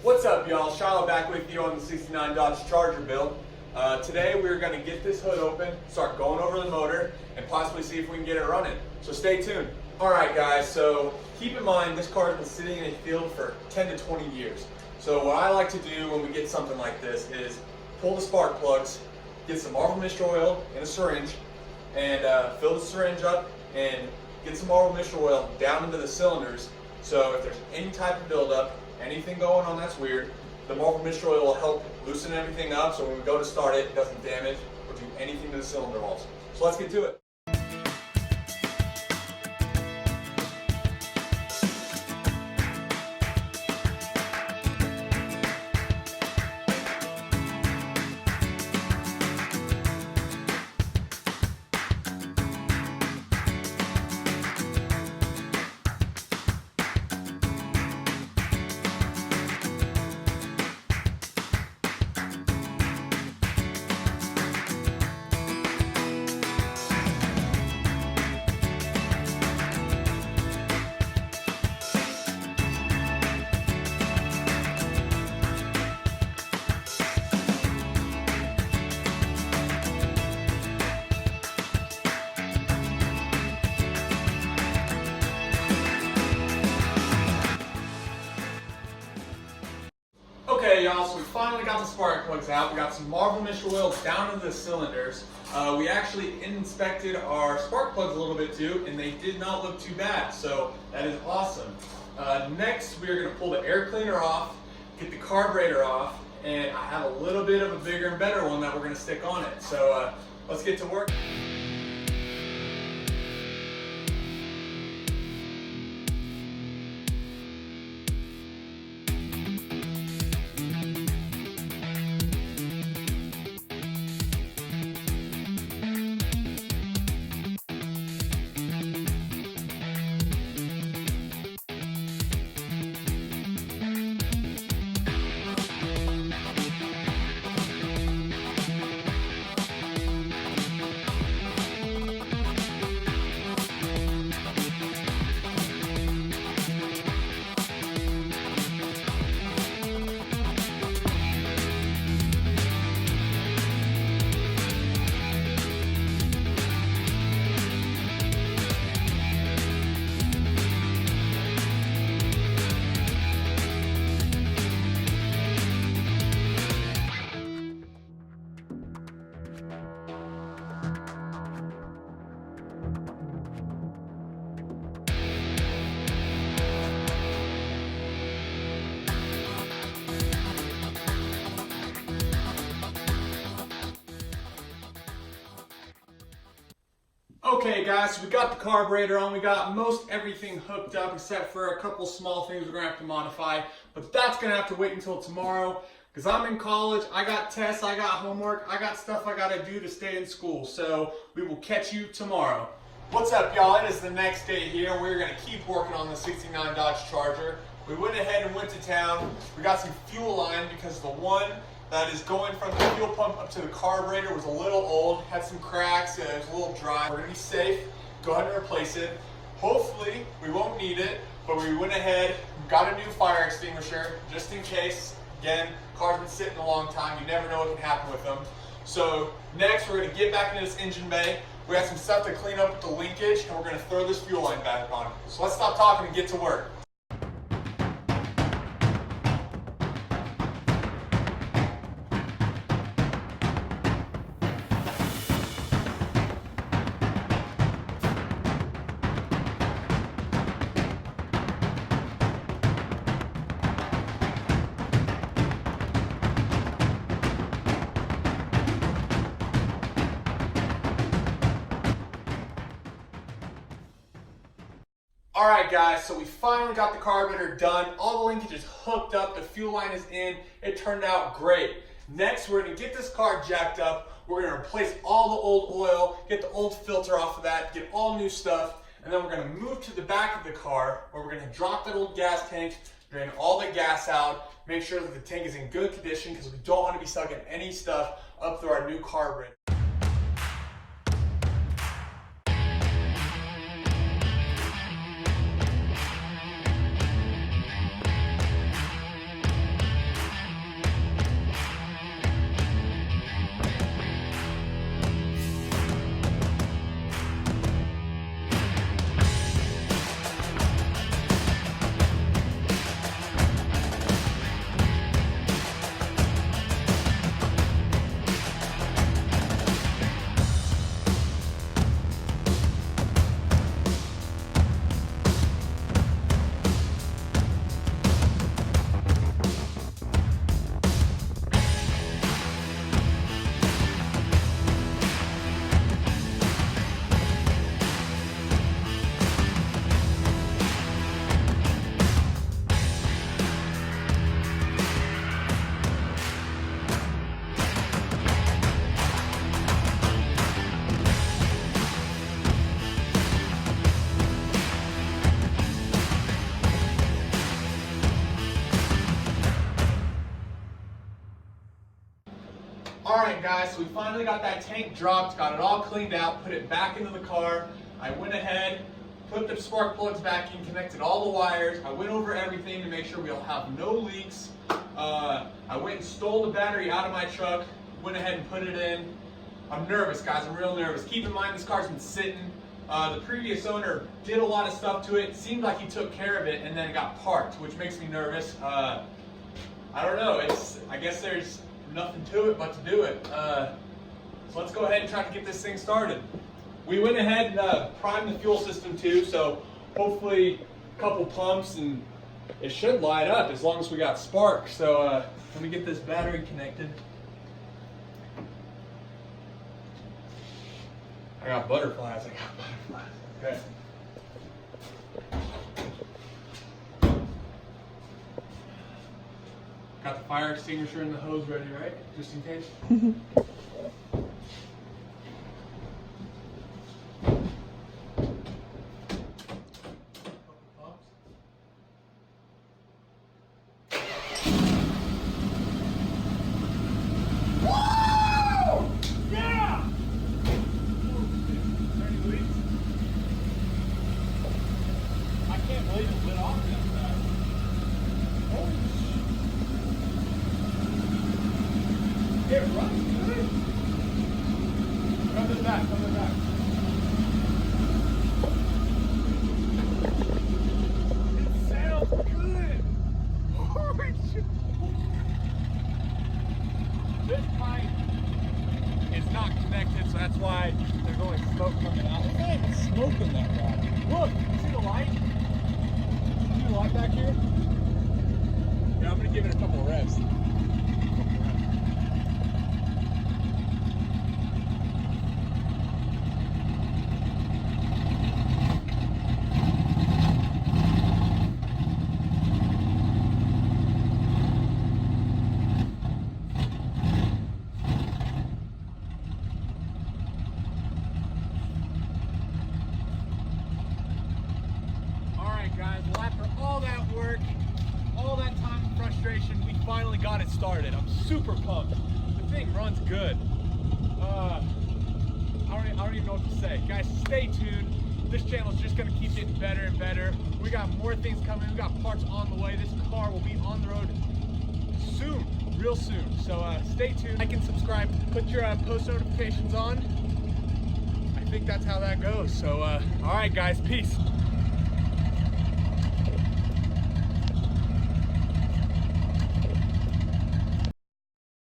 What's up, y'all? Shiloh back with you on the 69 Dodge Charger build. Today we're going to get this hood open, start going over the motor, and possibly see if we can get it running. So stay tuned. Alright guys, so keep in mind this car has been sitting in a field for 10 to 20 years. So what I like to do when we get something like this is pull the spark plugs, get some Marvel Mist Oil in a syringe, and fill the syringe up and get some Marvel Mist Oil down into the cylinders. So if there's any type of buildup, anything going on that's weird, the Marvel Mist Oil will help loosen everything up so when we go to start it, it doesn't damage or do anything to the cylinder walls. So let's get to it. Okay y'all, so we finally got the spark plugs out. We got some Marvel Mist Oil down into the cylinders. We actually inspected our spark plugs a little bit too, and they did not look too bad, so that is awesome. Next, we're going to pull the air cleaner off, get the carburetor off, and I have a little bit of a bigger and better one that we're going to stick on it. So let's get to work. Okay guys, so we got the carburetor on, we got most everything hooked up except for a couple small things we're going to have to modify, but that's going to have to wait until tomorrow because I'm in college, I got tests, I got homework, I got stuff I got to do to stay in school, so we will catch you tomorrow. What's up y'all, it is the next day here. We're going to keep working on the 69 Dodge Charger. We went ahead and went to town, we got some fuel line because the one that is going from the fuel pump up to the carburetor was a little old, had some cracks, it was a little dry. We're going to be safe, go ahead and replace it. Hopefully we won't need it, but we went ahead, got a new fire extinguisher just in case. Again, car's been sitting a long time, you never know what can happen with them. So next we're going to get back into this engine bay. We have some stuff to clean up with the linkage and we're going to throw this fuel line back on. So let's stop talking and get to work. Alright guys, so we finally got the carburetor done. All the linkage is hooked up, the fuel line is in. It turned out great. Next, we're going to get this car jacked up. We're going to replace all the old oil, get the old filter off of that, get all new stuff, and then we're going to move to the back of the car where we're going to drop that old gas tank, drain all the gas out, make sure that the tank is in good condition because we don't want to be sucking any stuff up through our new carburetor. Alright guys, so we finally got that tank dropped, got it all cleaned out, put it back into the car. I went ahead, put the spark plugs back in, connected all the wires. I went over everything to make sure we'll have no leaks. I went and stole the battery out of my truck, went ahead and put it in. I'm nervous guys, I'm real nervous. Keep in mind this car's been sitting. The previous owner did a lot of stuff to it. It seemed like he took care of it and then it got parked, which makes me nervous. I don't know, I guess there's nothing to it but to do it. So let's go ahead and try to get this thing started. We went ahead and primed the fuel system too, so hopefully a couple pumps and it should light up as long as we got spark. So let me get this battery connected. I got butterflies, Okay. Got the fire extinguisher and the hose ready, right? Just in case. It runs good. Coming back, coming back. It sounds good. Holy shit. This pipe is not connected, so that's why there's only smoke coming out. There's not even smoke in that rod. Look, you see the light? You see the light back here? Yeah, I'm gonna give it a couple of revs. Guys, well after all that work, all that time and frustration, we finally got it started. I'm super pumped. The thing runs good. I don't even know what to say. Guys, stay tuned. This channel is just going to keep getting better and better. We got more things coming. We got parts on the way. This car will be on the road soon, real soon. So stay tuned. Like and subscribe. Put your post notifications on. I think that's how that goes. So, all right, guys, peace.